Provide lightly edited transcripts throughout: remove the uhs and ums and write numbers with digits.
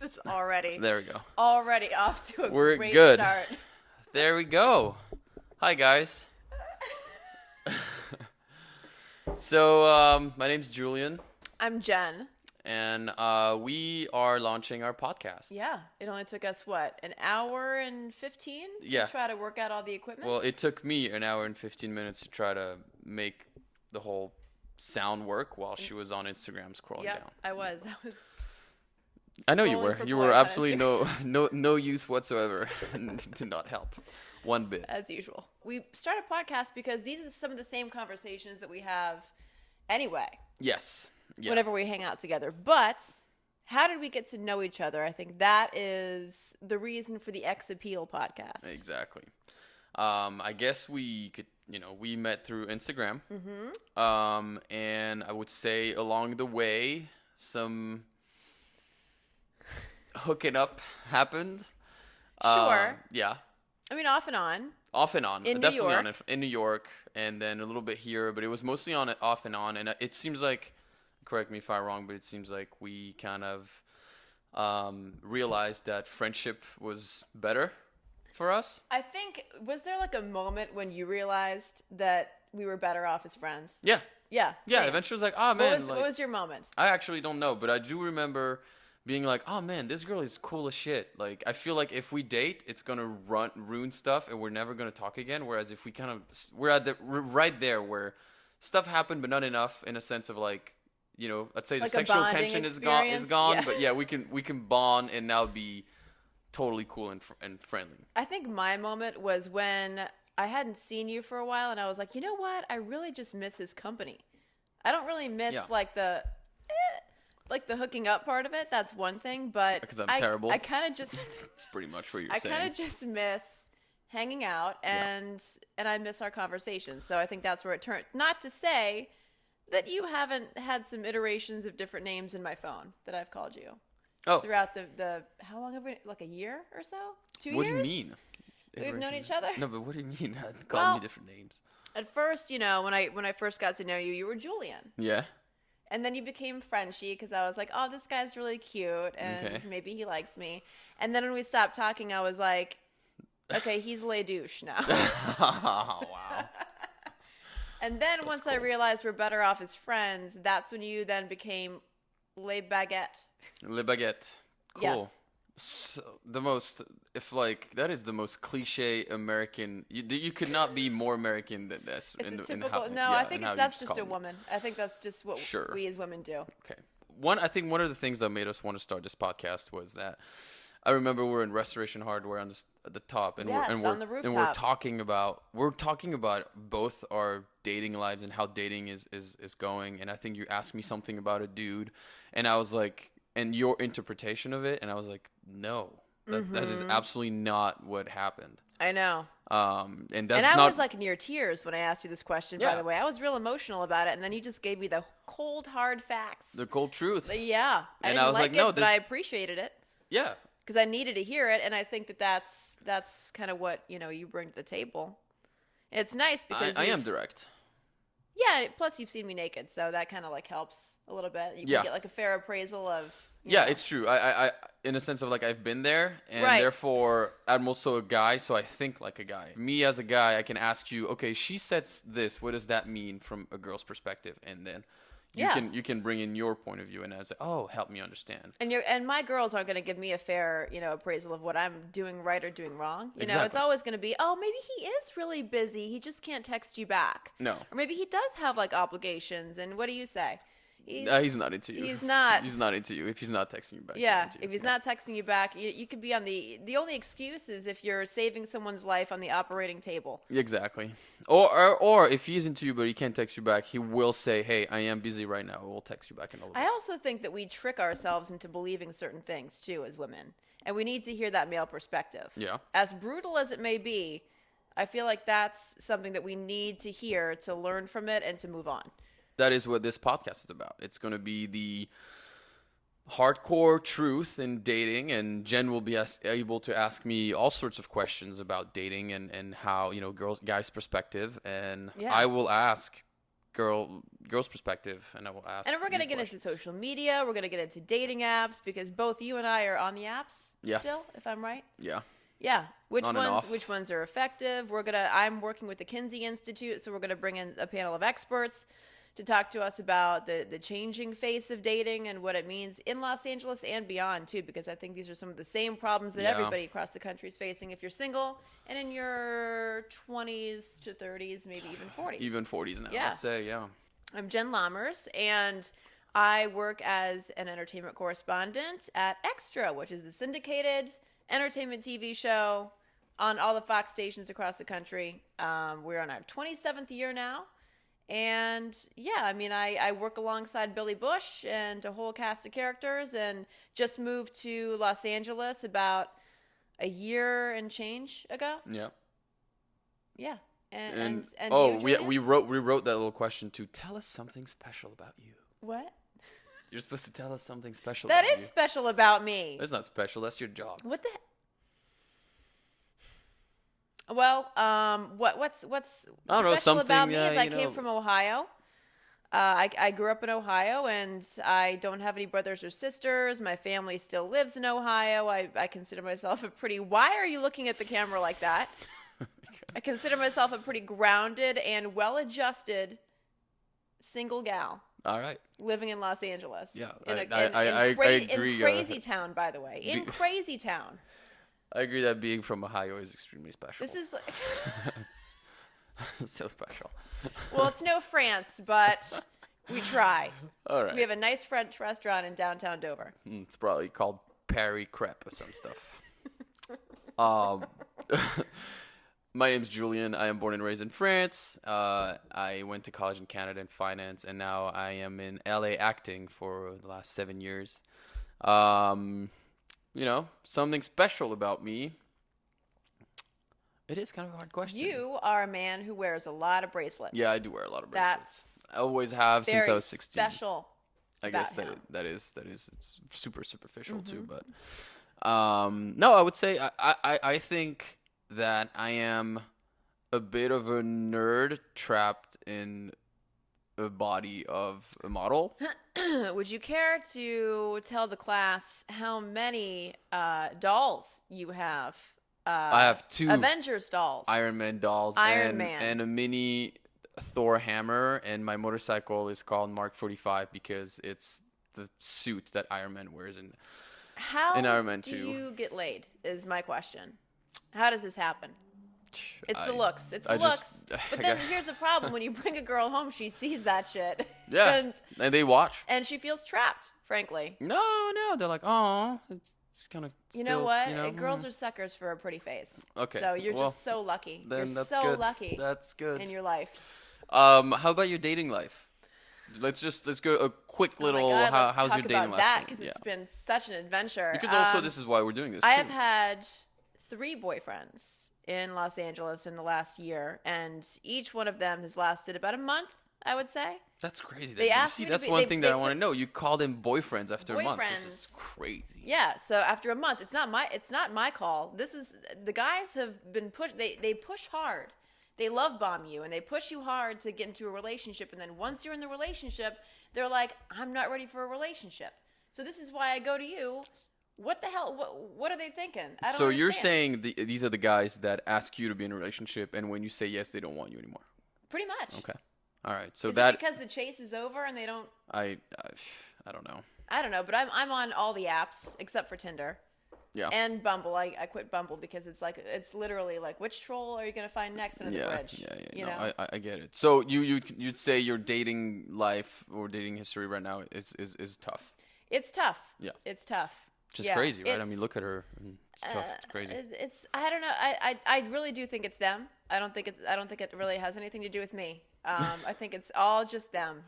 is already There we go. already off to a We're great good. start. There we go. Hi, guys. So, my name's Julian, I'm Jen. and we are launching our podcast. Yeah, it only took us what, an hour and 15 to Yeah. try to work out all the equipment. Well, it took me an hour and 15 minutes to try to make the whole sound work while she was on Instagram scrolling yeah, down. I was. I know you scrolling were. for You boys were on absolutely no use whatsoever. Did not help one bit. As usual. We started a podcast because these are some of the same conversations that we have anyway, Yes. Yeah. whenever we hang out together. But how did we get to know each other? I think that is the reason for the X Appeal podcast. Exactly. I guess we could, we met through Instagram. Mm-hmm. And I would say along the way, some hooking up happened. Sure. Yeah. I mean, off and on. Off and on. In New Definitely York. on it in New York, and then a little bit here, but it was mostly on it off and on. And it seems like, correct me if I'm wrong, but it seems like we kind of realized that friendship was better for us. I think, was there like a moment when you realized that we were better off as friends? Yeah. Yeah. Yeah. same. Eventually, it was like, oh man, What was your moment? I actually don't know, but I do remember being like, oh man, this girl is cool as shit. Like, I feel like if we date, it's gonna ruin stuff, and we're never gonna talk again. Whereas if we we're at we're right there where stuff happened, but not enough in a sense of like, let's say Like the a sexual bonding tension is experience? gone, Yeah. but yeah, we can bond and now be totally cool and friendly. I think my moment was when I hadn't seen you for a while, and I was like, you know what? I really just miss his company. I don't really miss Yeah. like the hooking up part of it. That's one thing, but Because I'm terrible. I kind of just It's pretty much what you're I saying. kind of just miss hanging out, and I miss our conversations. So I think that's where it turned. Not to say that you haven't had some iterations of different names in my phone that I've called you Oh, throughout the how long have we, like a year or so? 2 years? what do you mean? We've known each other? No, but what do you mean? Call Well- me different names. At first, when I first got to know you, you were Julian. Yeah. And then you became Frenchie because I was like, oh, this guy's really cute and Okay. maybe he likes me. And then when we stopped talking, I was like, okay, he's Les Douche now. Oh, wow. And then once I cool. realized we're better off as friends, that's when you then became Les Baguette. Le baguette. Cool. Yes. So, that is the most cliche American. You could not be more American than this. It's in a the, in typical. how, No, yeah, I think in how you that's just call a me. woman. I think that's just what Sure. we as women do. Okay. I think one of the things that made us want to start this podcast was that I remember we're in Restoration Hardware at the top, and Yes, we're on the and we're rooftop. talking about both our dating lives and how dating is going. And I think you asked me something about a dude, and I was like, and your interpretation of it, and I was like, no, that is Mm-hmm. absolutely not what happened. I know. And that's And I not was like near tears when I asked you this question, by Yeah. the way. I was real emotional about it, and then you just gave me the cold, hard facts. the cold truth. Yeah. I And didn't I was like like, it, no, but I appreciated it Yeah. because I needed to hear it, and I think that's kind of what, you bring to the table. It's nice because I am direct. Yeah, plus you've seen me naked, so that kind of like helps a little bit. You can Yeah. get like a fair appraisal of Yeah, it's true. I, in a sense of like I've been there, and Right. therefore I'm also a guy, so I think like a guy. Me as a guy, I can ask you, okay, she says this. What does that mean from a girl's perspective? And then you can bring in your point of view, and I say, oh, help me understand. And my girls aren't going to give me a fair, appraisal of what I'm doing right or doing wrong. It's Exactly. always going to be, oh, maybe he is really busy. He just can't text you back. No, Or maybe he does have like obligations. And what do you say? he's not into you. He's not. He's not into you if he's not texting you back. Yeah, he's not into if you. he's Yeah. not texting you back, you could be on the only excuse is if you're saving someone's life on the operating table. Exactly. Or if he's into you but he can't text you back, he will say, hey, I am busy right now. We'll text you back in a little I bit. also think that we trick ourselves into believing certain things too as women, and we need to hear that male perspective. Yeah. As brutal as it may be, I feel like that's something that we need to hear to learn from it and to move on. That is what this podcast is about. It's going to be the hardcore truth in dating, and Jen will be able to ask me all sorts of questions about dating and how, guys' perspective, and Yeah. I will ask girl's perspective, and I will ask. And we're going to get into social media. We're going to get into dating apps because both you and I are on the apps still, if I'm right. Yeah. Yeah. Which On and ones off. which ones are effective? I'm working with the Kinsey Institute, so we're going to bring in a panel of experts to talk to us about the changing face of dating and what it means in Los Angeles and beyond too, because I think these are some of the same problems that Yeah. everybody across the country is facing if you're single and in your 20s to 30s, maybe even 40s. Even 40s now. Yeah. I'd say, yeah. I'm Jen Lammers, and I work as an entertainment correspondent at Extra, which is a syndicated entertainment TV show on all the Fox stations across the country. We're on our 27th year now. And yeah, I mean, I work alongside Billy Bush and a whole cast of characters, and just moved to Los Angeles about a year and change ago. Yeah. Yeah. And you, we Julia? wrote that little question to tell us something special about you. What? You're supposed to tell us something special That about is you. special about me. That's not special. That's your job. What the? Well, what's I don't know, special about something, me is I you came know- from Ohio. I grew up in Ohio, and I don't have any brothers or sisters. My family still lives in Ohio. I consider myself a pretty. Why are you looking at the camera like that? I consider myself a pretty grounded and well-adjusted single gal All right. living in Los Angeles. Yeah, in I agree. In Crazy Town, by the way, in Be- Crazy Town. I agree that being from Ohio is extremely special. This is like. so special. Well, it's no France, but we try. All right. We have a nice French restaurant in downtown Dover. It's probably called Paris Crepe or some stuff. My name's Julian. I am born and raised in France. I went to college in Canada in finance, and now I am in LA acting for the last 7 years. Something special about me. It is kind of a hard question. You are a man who wears a lot of bracelets. Yeah, I do wear a lot of bracelets. That's I always have since I very was 16. special. I guess about that him. is it's super superficial too, Mhm. but no, I would say I think that I am a bit of a nerd trapped in a body of a model. Would you care to tell the class how many dolls you have? I have 2 Avengers dolls. Iron Man dolls Iron Man. and a mini Thor hammer, and my motorcycle is called Mark 45 because it's the suit that Iron Man wears in How in Iron Man do 2. you get laid? Is my question. How does this happen? It's the looks. It's the I looks. just- But I then got- here's the problem: when you bring a girl home, she sees that shit. Yeah, and, and they watch. and she feels trapped. Frankly, No, they're like, oh, it's kind of. you know what? Girls are suckers for a pretty face. Okay, So you're well, just so lucky. Then You're that's so good. lucky That's good. in your life. How about your dating life? Let's go a quick little. Oh my God, let's how's talk your dating about life? that been? because Yeah. it's been such an adventure. Because also this is why we're doing this. I too. have had 3 boyfriends in Los Angeles in the last year, and each one of them has lasted about a month, I would say. That's crazy. They you asked see, me to that's be- one they- thing they that I want put- to know. You call them boyfriends after a month. This is Boyfriends. crazy. Yeah, so after a month, it's not my call. This is the guys have been pushed. They push hard. They love bomb you and they push you hard to get into a relationship. And then once you're in the relationship, they're like, I'm not ready for a relationship. So this is why I go to you. What the hell? What are they thinking? I don't So you're understand. saying these are the guys that ask you to be in a relationship, and when you say yes, they don't want you anymore. Pretty much. Okay. All right. So Is that it because the chase is over and they don't? I don't know. I don't know, but I'm on all the apps except for Tinder. Yeah. And Bumble. I quit Bumble because it's literally like, which troll are you gonna find next under the bridge? Yeah. You No, know? I get it. So you'd say your dating life or dating history right now is tough. It's tough. Yeah. It's tough. Just Yeah, crazy, right? I it's- mean, look at her. It's tough. It's crazy. It's I don't know. I really do think it's them. I don't think it really has anything to do with me. I think it's all just them.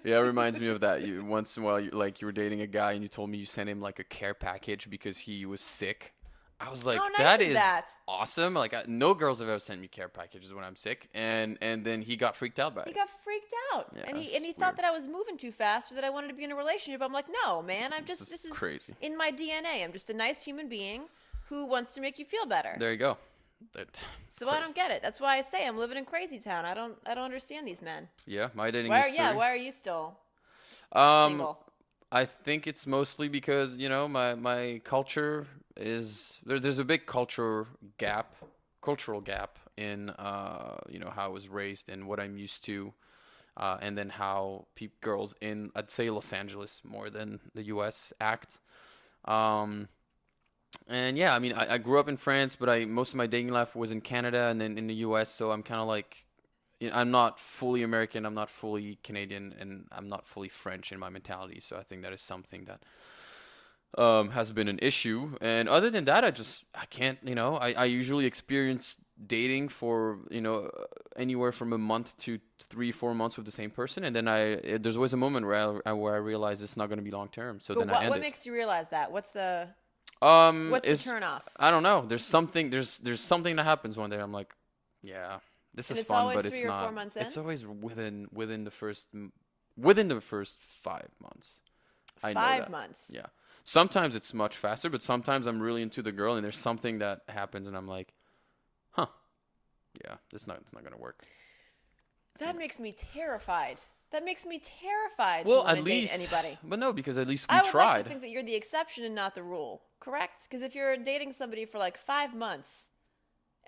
Yeah, it reminds me of that. Once in a while, you were dating a guy, and you told me you sent him like a care package because he was sick. I was like, How nice that is is that? awesome. Like, no girls have ever sent me care packages when I'm sick, and then he got freaked out by He it. got freaked out, Yeah, and it's he thought weird. that I was moving too fast or that I wanted to be in a relationship. I'm like, no, man. This is crazy. in my DNA. I'm just a nice human being who wants to make you feel better. There you go. That So I don't get it. That's why I say I'm living in crazy town. I don't understand these men. Yeah, my dating Why? history. Yeah. Why are you still Um, single? I think it's mostly because my culture is there's a big cultural gap in how I was raised and what I'm used to, and then how girls in, I'd say, Los Angeles more than the U.S. act. Um, and yeah, I mean, I grew up in France, but I most of my dating life was in Canada and then in the U.S. So I'm kind of like, I'm not fully American, I'm not fully Canadian, and I'm not fully French in my mentality. So I think that is something that has been an issue. And other than that, I can't, I usually experience dating for, anywhere from a month to 3-4 months with the same person. And then there's always a moment where I realize it's not going to be long term. So But then I end what it. makes you realize that? What's the It's, turn off? I don't know. There's something that happens one day. I'm like, yeah, this And is it's fun, always but it's 3 or not. 4 months in? It's always within the first 5 months. I know 5 that. months. Yeah. Sometimes it's much faster, but sometimes I'm really into the girl and there's something that happens and I'm like, huh, yeah, it's not gonna work. That makes me terrified. That makes me terrified Well, to want at to date least, anybody. but no, because at least we I would tried. like to think that you're the exception and not the rule, correct? Because if you're dating somebody for like 5 months,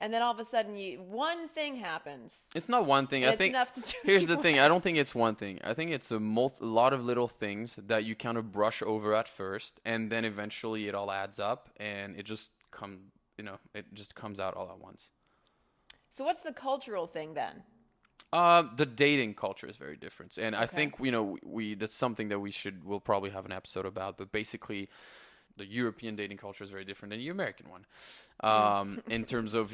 and then all of a sudden one thing happens, It's not one thing. and I it's think enough to turn here's you the thing. away. I don't think it's one thing. I think it's a lot of little things that you kind of brush over at first, and then eventually it all adds up, and it just comes out all at once. So what's the cultural thing then? The dating culture is very different, and I Okay. think we that's something that we'll probably have an episode about. But basically, the European dating culture is very different than the American one, in terms of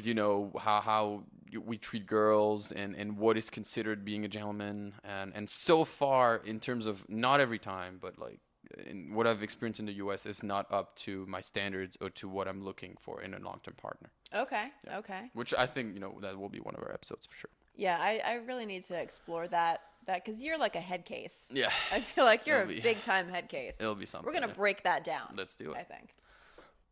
how we treat girls and what is considered being a gentleman, and so far in terms of not every time, but like in what I've experienced in the U.S. is not up to my standards or to what I'm looking for in a long-term partner. Okay. Yeah. Okay. Which I think that will be one of our episodes for sure. Yeah, I really need to explore that because you're like a head case. Yeah. I feel like you're It'll a be- big time head case. It'll be something. We're gonna yeah. break that down. Let's do it. I think.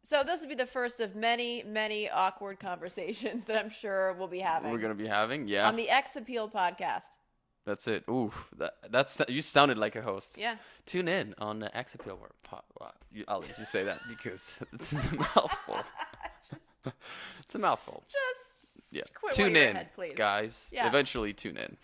So this will be the first of many, many awkward conversations that I'm sure we'll be having We're gonna be having, yeah. on the X Appeal podcast. That's it. Ooh, that's you sounded like a host. Yeah. Tune in on the X Appeal. I'll let you say that because it's a mouthful. It's a mouthful. Just Yeah. quit Tune while you're in, ahead, please. guys. Yeah. Eventually, tune in.